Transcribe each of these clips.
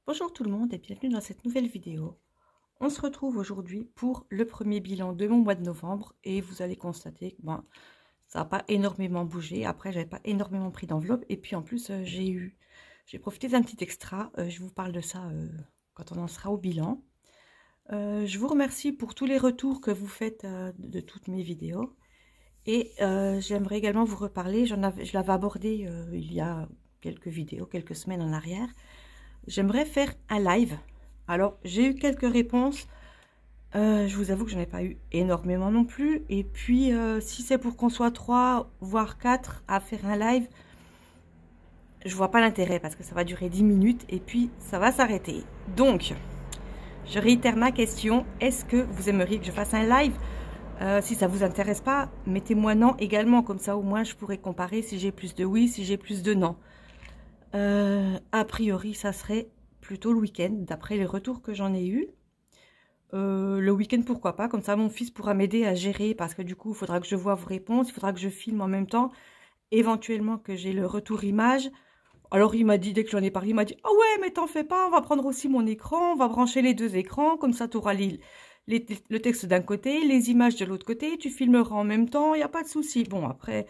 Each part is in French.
Bonjour tout le monde et bienvenue dans cette nouvelle vidéo. On se retrouve aujourd'hui pour le premier bilan de mon mois de novembre et vous allez constater que ça n'a pas énormément bougé. Après, j'avais pas énormément pris d'enveloppe et puis en plus j'ai profité d'un petit extra. Je vous parle de ça quand on en sera au bilan. Je vous remercie pour tous les retours que vous faites de toutes mes vidéos et j'aimerais également vous reparler. Je l'avais abordé il y a quelques vidéos, quelques semaines en arrière. J'aimerais faire un live. Alors, j'ai eu quelques réponses. Je vous avoue que j'en ai pas eu énormément non plus. Et puis, si c'est pour qu'on soit 3, voire 4 à faire un live, je vois pas l'intérêt parce que ça va durer 10 minutes et puis ça va s'arrêter. Donc, je réitère ma question. Est-ce que vous aimeriez que je fasse un live? Si ça vous intéresse pas, mettez-moi non également. Comme ça, au moins, je pourrais comparer si j'ai plus de oui, si j'ai plus de non. A priori, ça serait plutôt le week-end, d'après les retours que j'en ai eu. Le week-end, pourquoi pas, comme ça mon fils pourra m'aider à gérer, parce que du coup, il faudra que je voie vos réponses, il faudra que je filme en même temps, éventuellement que j'ai le retour image. Alors il m'a dit, dès que j'en ai parlé, il m'a dit « Ah ouais, mais t'en fais pas, on va prendre aussi mon écran, on va brancher les deux écrans, comme ça tu auras le texte d'un côté, les images de l'autre côté, tu filmeras en même temps, il n'y a pas de souci. » Bon, après,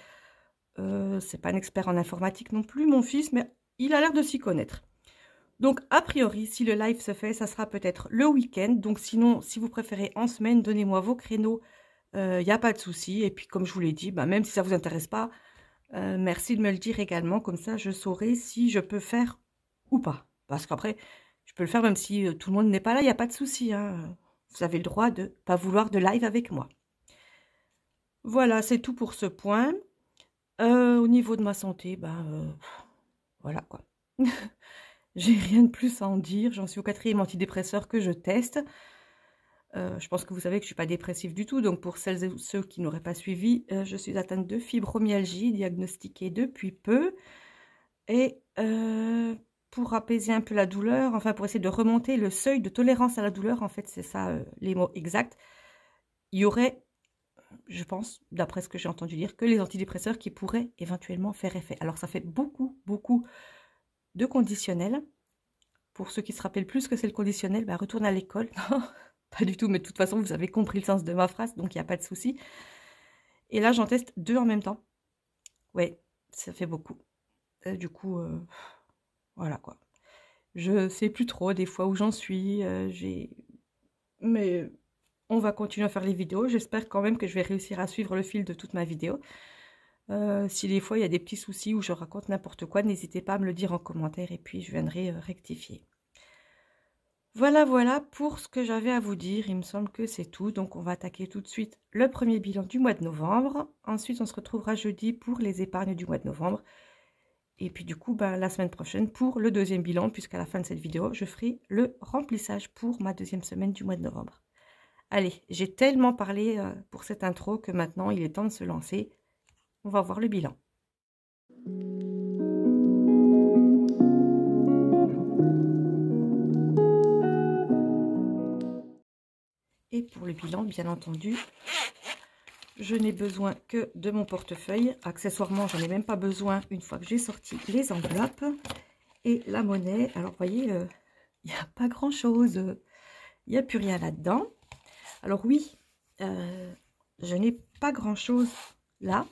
c'est pas un expert en informatique non plus, mon fils, mais il a l'air de s'y connaître. Donc, a priori, si le live se fait, ça sera peut-être le week-end. Donc, sinon, si vous préférez en semaine, donnez-moi vos créneaux. Il n'y a pas de souci. Et puis, comme je vous l'ai dit, même si ça ne vous intéresse pas, merci de me le dire également. Comme ça, je saurai si je peux faire ou pas. Parce qu'après, je peux le faire même si tout le monde n'est pas là. Il n'y a pas de souci. Hein. Vous avez le droit de ne pas vouloir de live avec moi. Voilà, c'est tout pour ce point. Au niveau de ma santé, voilà quoi. J'ai rien de plus à en dire. J'en suis au 4e antidépresseur que je teste. Je pense que vous savez que je ne suis pas dépressive du tout. Donc, pour celles et ceux qui n'auraient pas suivi, je suis atteinte de fibromyalgie, diagnostiquée depuis peu. Et pour apaiser un peu la douleur, enfin pour essayer de remonter le seuil de tolérance à la douleur, en fait, c'est ça les mots exacts, il y aurait, je pense, d'après ce que j'ai entendu dire, que les antidépresseurs qui pourraient éventuellement faire effet. Alors, ça fait beaucoup de conditionnel. Pour ceux qui se rappellent plus que c'est le conditionnel, retourne à l'école. Pas du tout, mais de toute façon, vous avez compris le sens de ma phrase, donc il n'y a pas de souci. Et là, j'en teste 2 en même temps. Ouais, ça fait beaucoup. Du coup, voilà quoi. Je sais plus trop des fois où j'en suis. Mais on va continuer à faire les vidéos. J'espère quand même que je vais réussir à suivre le fil de toute ma vidéo. Si des fois il y a des petits soucis où je raconte n'importe quoi, n'hésitez pas à me le dire en commentaire et puis je viendrai rectifier. Voilà pour ce que j'avais à vous dire. Il me semble que c'est tout. Donc, on va attaquer tout de suite le premier bilan du mois de novembre. Ensuite, on se retrouvera jeudi pour les épargnes du mois de novembre. Et puis, du coup, la semaine prochaine pour le deuxième bilan, puisqu'à la fin de cette vidéo, je ferai le remplissage pour ma deuxième semaine du mois de novembre. Allez, j'ai tellement parlé pour cette intro que maintenant, il est temps de se lancer. On va voir le bilan. Et pour le bilan, bien entendu, je n'ai besoin que de mon portefeuille. Accessoirement, j'en ai même pas besoin une fois que j'ai sorti les enveloppes. Et la monnaie, alors vous voyez, il n'y a pas grand-chose. Il n'y a plus rien là-dedans. Alors oui, je n'ai pas grand-chose là.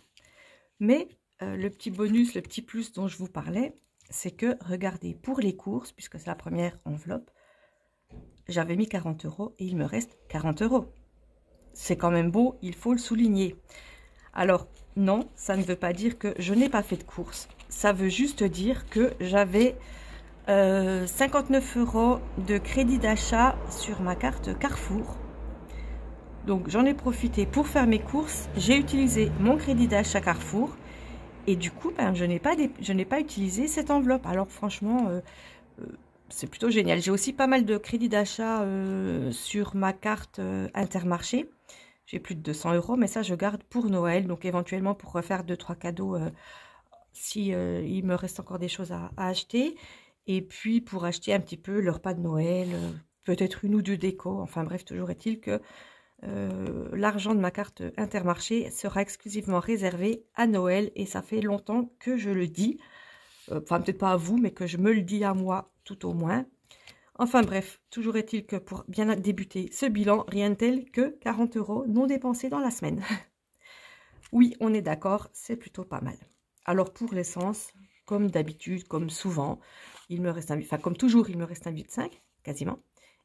Mais le petit bonus, le petit plus dont je vous parlais, c'est que, regardez, pour les courses, puisque c'est la première enveloppe, j'avais mis 40 € et il me reste 40 €. C'est quand même beau, il faut le souligner. Alors, non, ça ne veut pas dire que je n'ai pas fait de courses. Ça veut juste dire que j'avais 59 € de crédit d'achat sur ma carte Carrefour. Donc, j'en ai profité pour faire mes courses. J'ai utilisé mon crédit d'achat Carrefour. Et du coup, je n'ai pas utilisé cette enveloppe. Alors, franchement, c'est plutôt génial. J'ai aussi pas mal de crédits d'achat sur ma carte Intermarché. J'ai plus de 200 €, mais ça, je garde pour Noël. Donc, éventuellement, pour refaire 2-3 cadeaux si il me reste encore des choses à acheter. Et puis, pour acheter un petit peu le repas de Noël, peut-être une ou deux décos. Enfin, bref, toujours est-il que l'argent de ma carte Intermarché sera exclusivement réservé à Noël. Et ça fait longtemps que je le dis. Enfin, peut-être pas à vous, mais que je me le dis à moi, tout au moins. Enfin bref, toujours est-il que pour bien débuter ce bilan, rien de tel que 40 € non dépensés dans la semaine. Oui, on est d'accord, c'est plutôt pas mal. Alors pour l'essence, comme d'habitude, comme souvent, il me reste enfin comme toujours, il me reste un 8,5 quasiment.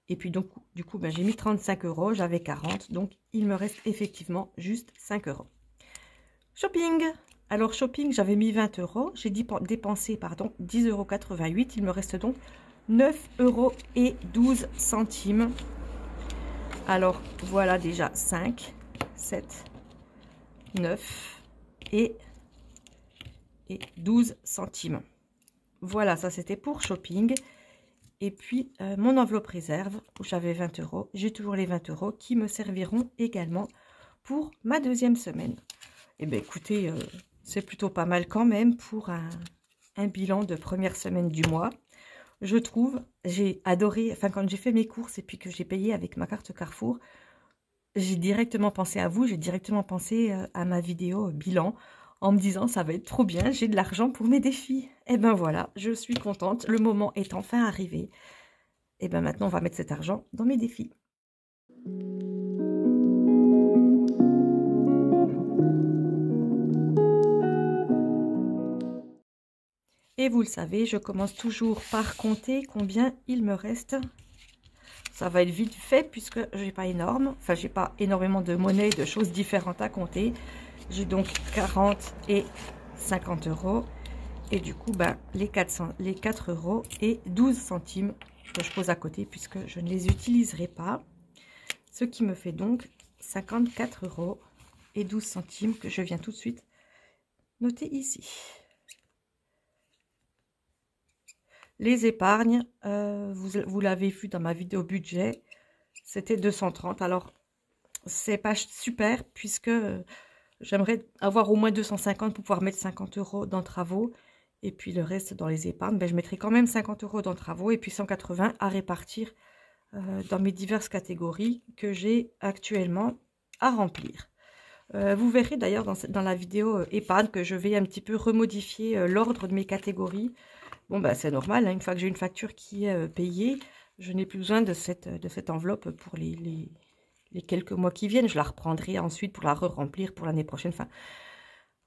Et puis donc, du coup, ben, j'ai mis 35 €, j'avais 40, donc il me reste effectivement juste 5 €. Shopping. Alors shopping, j'avais mis 20 €, j'ai dépensé, pardon, 10,88 €, il me reste donc 9,12 €. Alors voilà déjà 5, 7, 9 et 12 centimes. Voilà, ça c'était pour shopping. Et puis mon enveloppe réserve où j'avais 20 €. J'ai toujours les 20 € qui me serviront également pour ma deuxième semaine. Et bien écoutez, c'est plutôt pas mal quand même pour un bilan de première semaine du mois. Je trouve, j'ai adoré, enfin quand j'ai fait mes courses et puis que j'ai payé avec ma carte Carrefour, j'ai directement pensé à vous, j'ai directement pensé à ma vidéo bilan en me disant ça va être trop bien, j'ai de l'argent pour mes défis. Et ben voilà, je suis contente, le moment est enfin arrivé. Et ben maintenant on va mettre cet argent dans mes défis. Et vous le savez, je commence toujours par compter combien il me reste. Ça va être vite fait puisque j'ai pas énormément de monnaie, de choses différentes à compter. J'ai donc 40 et 50 €. Et du coup, ben, les 4 € et 12 centimes que je pose à côté puisque je ne les utiliserai pas. Ce qui me fait donc 54 € et 12 centimes que je viens tout de suite noter ici. Les épargnes, vous l'avez vu dans ma vidéo budget, c'était 230. Alors, c'est pas super puisque j'aimerais avoir au moins 250 pour pouvoir mettre 50 € dans travaux. Et puis le reste dans les épargnes, ben, je mettrai quand même 50 € dans travaux et puis 180 à répartir dans mes diverses catégories que j'ai actuellement à remplir. Vous verrez d'ailleurs dans la vidéo épargne que je vais un petit peu remodifier l'ordre de mes catégories. Bon, bah, c'est normal, hein, une fois que j'ai une facture qui est payée, je n'ai plus besoin de cette enveloppe pour les quelques mois qui viennent. Je la reprendrai ensuite pour la re-remplir pour l'année prochaine. Enfin,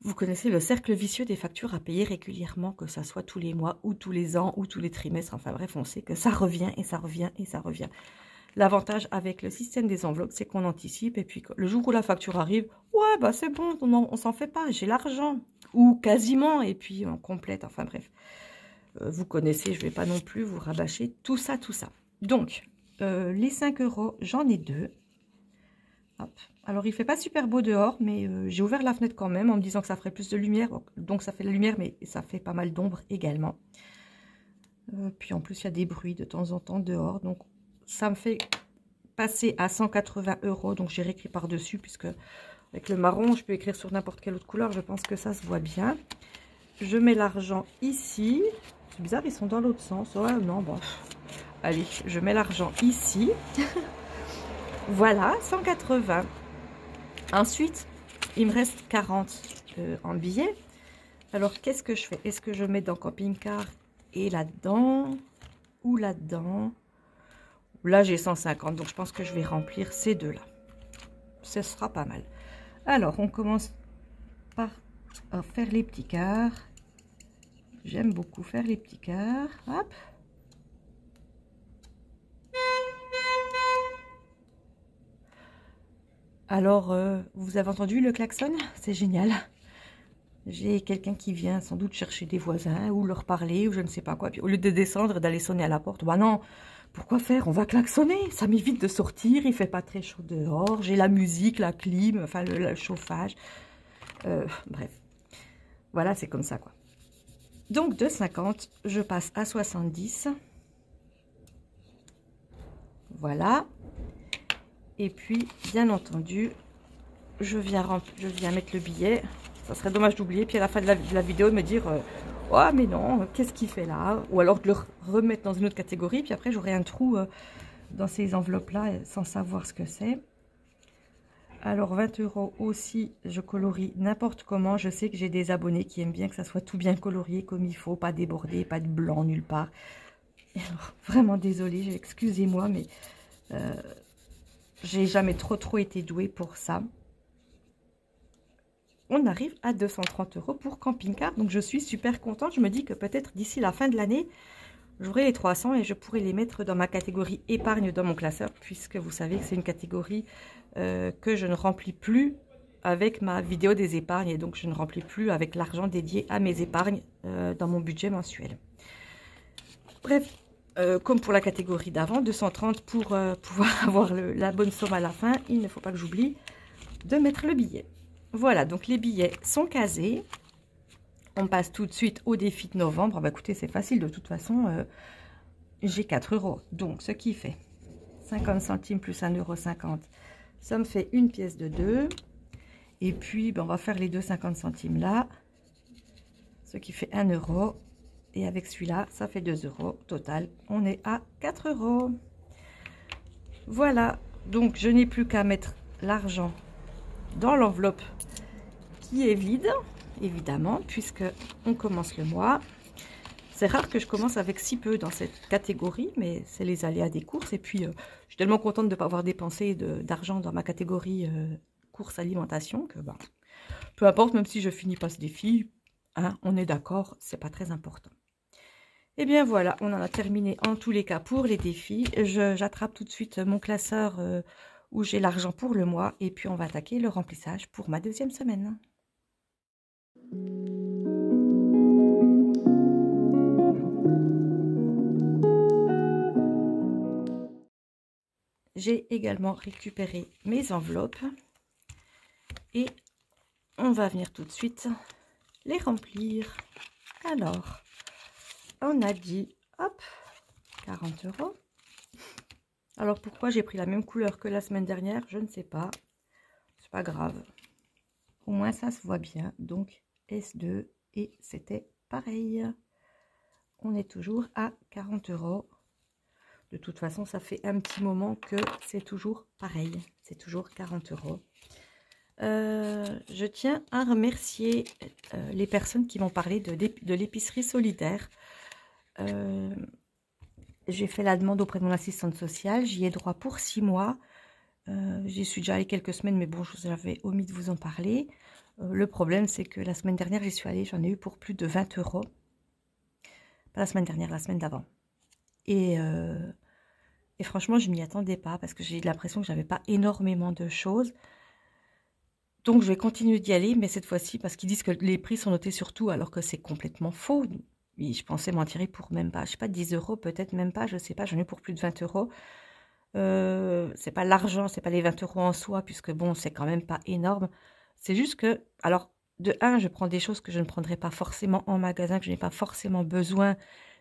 vous connaissez le cercle vicieux des factures à payer régulièrement, que ça soit tous les mois ou tous les ans ou tous les trimestres. Enfin bref, on sait que ça revient et ça revient et ça revient. L'avantage avec le système des enveloppes, c'est qu'on anticipe et puis le jour où la facture arrive, ouais, bah c'est bon, on s'en fait pas, j'ai l'argent. Ou quasiment, et puis on complète, enfin bref. Vous connaissez, je ne vais pas non plus vous rabâcher tout ça, tout ça. Donc, les 5 €, j'en ai 2. Hop. Alors, il ne fait pas super beau dehors, mais j'ai ouvert la fenêtre quand même en me disant que ça ferait plus de lumière. Donc, ça fait de la lumière, mais ça fait pas mal d'ombre également. Puis, en plus, il y a des bruits de temps en temps dehors. Donc, ça me fait passer à 180 €. Donc, j'ai réécrit par-dessus, puisque avec le marron, je peux écrire sur n'importe quelle autre couleur. Je pense que ça se voit bien. Je mets l'argent ici. C'est bizarre, ils sont dans l'autre sens. Ouais, non, bon. Allez, je mets l'argent ici. Voilà, 180. Ensuite, il me reste 40 en billets. Alors, qu'est-ce que je fais? Est-ce que je mets dans camping-car et là-dedans? Ou là-dedans? Là, j'ai 150, donc je pense que je vais remplir ces deux-là. Ce sera pas mal. Alors, on commence par faire les petits quarts. J'aime beaucoup faire les petits quarts. Hop. Alors, vous avez entendu le klaxon? C'est génial. J'ai quelqu'un qui vient sans doute chercher des voisins ou leur parler ou je ne sais pas quoi. Puis au lieu de descendre et d'aller sonner à la porte, bah non, pourquoi faire? On va klaxonner. Ça m'évite de sortir, il fait pas très chaud dehors. J'ai la musique, la clim, enfin le chauffage. Bref, voilà, c'est comme ça quoi. Donc de 50, je passe à 70. Voilà. Et puis, bien entendu, je viens mettre le billet. Ça serait dommage d'oublier. Puis à la fin de la vidéo, de me dire oh, mais non, qu'est-ce qu'il fait là? Ou alors de le remettre dans une autre catégorie. Puis après, j'aurai un trou dans ces enveloppes-là sans savoir ce que c'est. Alors 20 € aussi, je colorie n'importe comment. Je sais que j'ai des abonnés qui aiment bien que ça soit tout bien colorié comme il faut, pas débordé, pas de blanc nulle part. Alors, vraiment désolée, excusez-moi, mais j'ai jamais trop été douée pour ça. On arrive à 230 € pour camping-car, donc je suis super contente. Je me dis que peut-être d'ici la fin de l'année, j'aurai les 300 et je pourrai les mettre dans ma catégorie épargne dans mon classeur, puisque vous savez que c'est une catégorie que je ne remplis plus avec ma vidéo des épargnes, et donc je ne remplis plus avec l'argent dédié à mes épargnes dans mon budget mensuel. Bref, comme pour la catégorie d'avant, 230 pour pouvoir avoir la bonne somme à la fin, il ne faut pas que j'oublie de mettre le billet. Voilà, donc les billets sont casés. On passe tout de suite au défi de novembre. Bah, écoutez, c'est facile, de toute façon, j'ai 4 €. Donc, ce qui fait 50 centimes plus 1,50 €, ça me fait une pièce de 2. Et puis, ben, on va faire les 2,50 centimes là, ce qui fait 1 €. Et avec celui-là, ça fait 2 €. Total, on est à 4 €. Voilà, donc je n'ai plus qu'à mettre l'argent dans l'enveloppe qui est vide, évidemment, puisque on commence le mois. C'est rare que je commence avec si peu dans cette catégorie, mais c'est les aléas des courses. Et puis, je suis tellement contente de ne pas avoir dépensé d'argent dans ma catégorie courses alimentation que, ben, peu importe, même si je finis pas ce défi, hein, on est d'accord, c'est pas très important. Et bien voilà, on en a terminé en tous les cas pour les défis. J'attrape tout de suite mon classeur où j'ai l'argent pour le mois. Et puis, on va attaquer le remplissage pour ma deuxième semaine. J'ai également récupéré mes enveloppes et on va venir tout de suite les remplir. Alors, on a dit, hop, 40 €. Alors, pourquoi j'ai pris la même couleur que la semaine dernière, je ne sais pas. C'est pas grave. Au moins, ça se voit bien. Donc, S2 et c'était pareil. On est toujours à 40 €. De toute façon, ça fait un petit moment que c'est toujours pareil. C'est toujours 40 €. Je tiens à remercier les personnes qui m'ont parlé de l'épicerie solidaire. J'ai fait la demande auprès de mon assistante sociale. J'y ai droit pour 6 mois. J'y suis déjà allée quelques semaines, mais bon, j'avais omis de vous en parler. Le problème, c'est que la semaine dernière, j'y suis allée, j'en ai eu pour plus de 20 €. Pas la semaine dernière, la semaine d'avant. Et franchement, je ne m'y attendais pas parce que j'ai l'impression que j'avais pas énormément de choses. Donc, je vais continuer d'y aller, mais cette fois-ci, parce qu'ils disent que les prix sont notés sur tout, alors que c'est complètement faux. Oui, je pensais m'en tirer pour même pas, je sais pas, 10 €, peut-être même pas, je sais pas, j'en ai pour plus de 20 €. C'est pas l'argent, c'est pas les 20 € en soi, puisque bon, c'est quand même pas énorme. C'est juste que, alors, de 1, je prends des choses que je ne prendrais pas forcément en magasin, que je n'ai pas forcément besoin,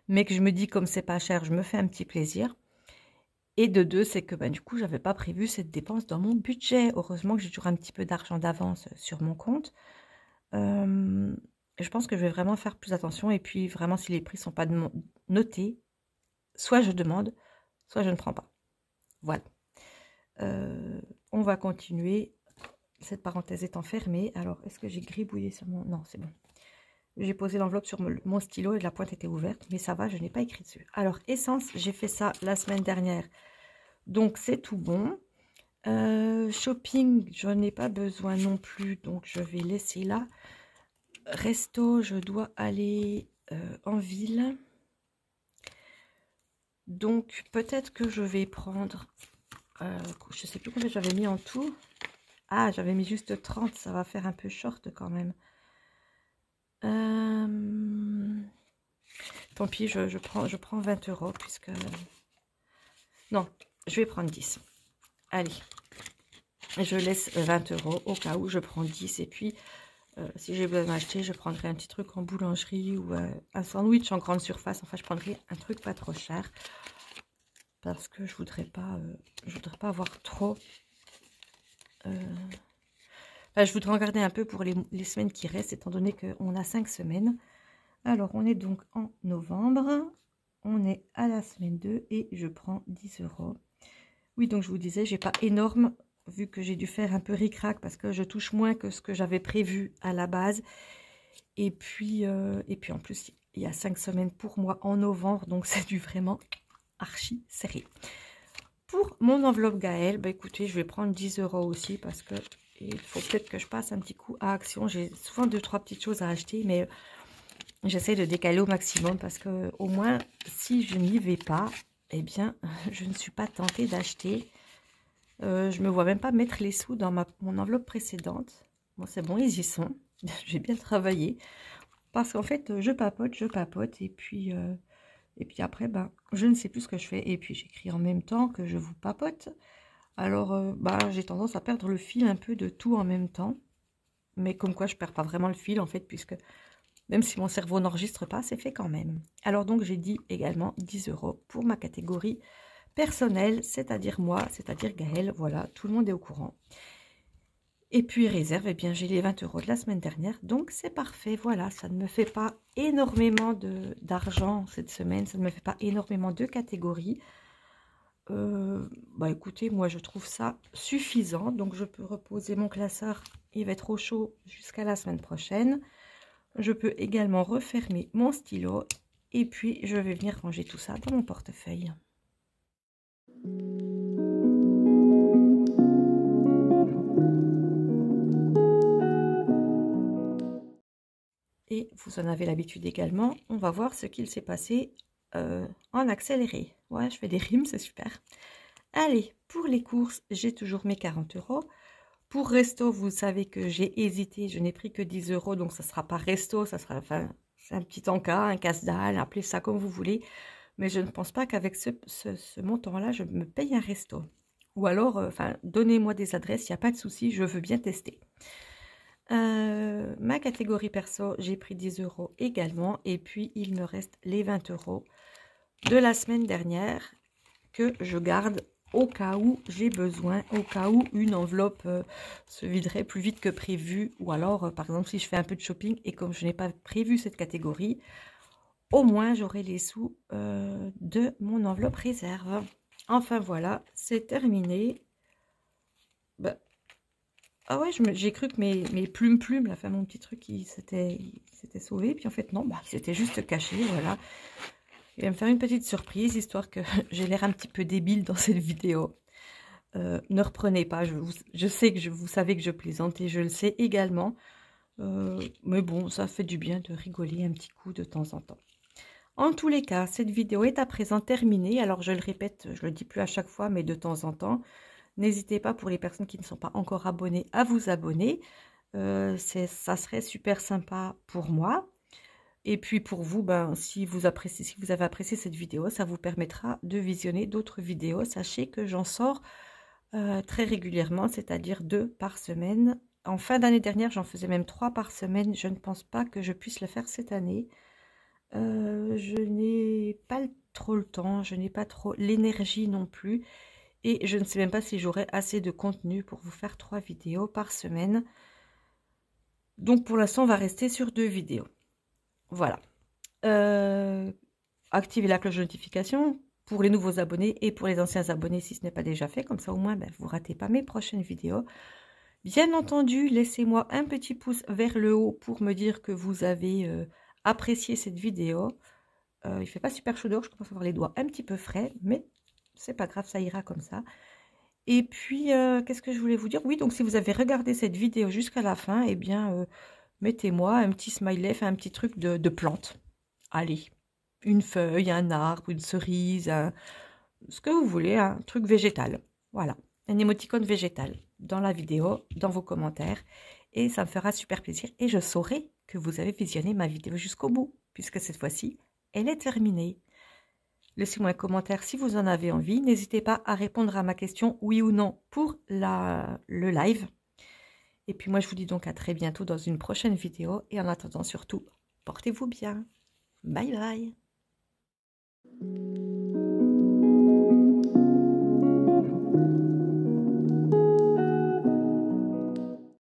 mais que je me dis, comme c'est pas cher, je me fais un petit plaisir. Et de 2, c'est que ben, du coup, j'avais pas prévu cette dépense dans mon budget. Heureusement que j'ai toujours un petit peu d'argent d'avance sur mon compte. Je pense que je vais vraiment faire plus attention. Et puis, vraiment, si les prix ne sont pas notés, soit je demande, soit je ne prends pas. Voilà. On va continuer. Cette parenthèse étant fermée. Alors, est-ce que j'ai gribouillé sur mon... Non, c'est bon. J'ai posé l'enveloppe sur mon stylo et la pointe était ouverte, mais ça va, je n'ai pas écrit dessus. Alors, essence, j'ai fait ça la semaine dernière, donc c'est tout bon. Shopping, je n'ai pas besoin non plus, donc je vais laisser là. Resto, je dois aller en ville. Donc, peut-être que je vais prendre... je ne sais plus combien j'avais mis en tout. Ah, j'avais mis juste 30, ça va faire un peu short quand même. Tant pis, je prends 20 € puisque... Non, je vais prendre 10. Allez, je laisse 20 € au cas où je prends 10. Et puis, si j'ai besoin d'acheter, je prendrai un petit truc en boulangerie ou un sandwich en grande surface. Enfin, je prendrai un truc pas trop cher. Parce que je voudrais pas avoir trop... Enfin, je voudrais en garder un peu pour les semaines qui restent, étant donné qu'on a 5 semaines. Alors, on est donc en novembre. On est à la semaine 2 et je prends 10 €. Oui, donc je vous disais, j'ai pas énorme, vu que j'ai dû faire un peu ric-rac parce que je touche moins que ce que j'avais prévu à la base. Et puis en plus, il y a 5 semaines pour moi en novembre, donc c'est du vraiment archi serré. Pour mon enveloppe Gaël, bah écoutez, je vais prendre 10 € aussi parce que il faut peut-être que je passe un petit coup à Action. J'ai souvent 2-3 petites choses à acheter, mais j'essaie de décaler au maximum parce que au moins, si je n'y vais pas, eh bien, je ne suis pas tentée d'acheter. Je me vois même pas mettre les sous dans mon enveloppe précédente. Bon, c'est bon, ils y sont. J'ai bien travaillé. Parce qu'en fait, je papote. Et puis après, ben, je ne sais plus ce que je fais. Et puis, j'écris en même temps que je vous papote. Alors, j'ai tendance à perdre le fil un peu de tout en même temps. Mais comme quoi, je perds pas vraiment le fil, en fait, puisque même si mon cerveau n'enregistre pas, c'est fait quand même. Alors donc, j'ai dit également 10 € pour ma catégorie personnelle, c'est-à-dire moi, c'est-à-dire Gaël. Voilà, tout le monde est au courant. Et puis réserve, eh bien j'ai les 20 € de la semaine dernière, donc c'est parfait. Voilà, ça ne me fait pas énormément d'argent cette semaine, ça ne me fait pas énormément de catégories. Écoutez, moi je trouve ça suffisant, donc je peux reposer mon classeur, il va être au chaud jusqu'à la semaine prochaine. Je peux également refermer mon stylo et puis je vais venir ranger tout ça dans mon portefeuille. Et vous en avez l'habitude également, on va voir ce qu'il s'est passé en accéléré. Ouais, je fais des rimes, c'est super. Allez, pour les courses, j'ai toujours mes 40 €. Pour resto, vous savez que j'ai hésité, je n'ai pris que 10 €, donc ça ne sera pas resto, ça sera, enfin, c'est un petit encas, un casse-dalle, appelez ça comme vous voulez. Mais je ne pense pas qu'avec ce montant-là, je me paye un resto. Ou alors, donnez-moi des adresses, il n'y a pas de souci, je veux bien tester. Ma catégorie perso, j'ai pris 10 € également. Et puis, il me reste les 20 € de la semaine dernière que je garde au cas où j'ai besoin, au cas où une enveloppe se viderait plus vite que prévu. Ou alors, par exemple, si je fais un peu de shopping et comme je n'ai pas prévu cette catégorie, au moins j'aurai les sous de mon enveloppe réserve. Enfin voilà, c'est terminé. Ah ouais, j'ai cru que mes plumes, là, enfin mon petit truc, il s'était sauvé. Puis en fait, non, il s'était juste caché, voilà. Il va me faire une petite surprise, histoire que j'ai l'air un petit peu débile dans cette vidéo. Ne reprenez pas, je sais que vous savez que je plaisante et je le sais également. Mais bon, ça fait du bien de rigoler un petit coup de temps en temps. En tous les cas, cette vidéo est à présent terminée. Alors je le répète, je le dis plus à chaque fois, mais de temps en temps. N'hésitez pas, pour les personnes qui ne sont pas encore abonnées, à vous abonner. Ça serait super sympa pour moi. Et puis pour vous, si vous avez apprécié cette vidéo, ça vous permettra de visionner d'autres vidéos. Sachez que j'en sors très régulièrement, c'est-à-dire 2 par semaine. En fin d'année dernière, j'en faisais même 3 par semaine. Je ne pense pas que je puisse le faire cette année. Je n'ai pas trop le temps, je n'ai pas trop l'énergie non plus. Et je ne sais même pas si j'aurai assez de contenu pour vous faire 3 vidéos par semaine. Donc pour l'instant, on va rester sur 2 vidéos. Voilà. Activez la cloche de notification pour les nouveaux abonnés et pour les anciens abonnés si ce n'est pas déjà fait. Comme ça, au moins, vous ne ratez pas mes prochaines vidéos. Bien entendu, laissez-moi un petit pouce vers le haut pour me dire que vous avez apprécié cette vidéo. Il ne fait pas super chaud dehors, je commence à avoir les doigts un petit peu frais, mais c'est pas grave, ça ira comme ça. Et puis, qu'est-ce que je voulais vous dire? Oui, donc si vous avez regardé cette vidéo jusqu'à la fin, eh bien, mettez-moi un petit smiley, enfin un petit truc de plante. Allez, une feuille, un arbre, une cerise, ce que vous voulez, un truc végétal. Voilà, un émoticône végétal dans la vidéo, dans vos commentaires. Et ça me fera super plaisir. Et je saurai que vous avez visionné ma vidéo jusqu'au bout, puisque cette fois-ci, elle est terminée. Laissez-moi un commentaire si vous en avez envie. N'hésitez pas à répondre à ma question oui ou non pour le live. Et puis moi, je vous dis donc à très bientôt dans une prochaine vidéo. Et en attendant, surtout, portez-vous bien. Bye bye.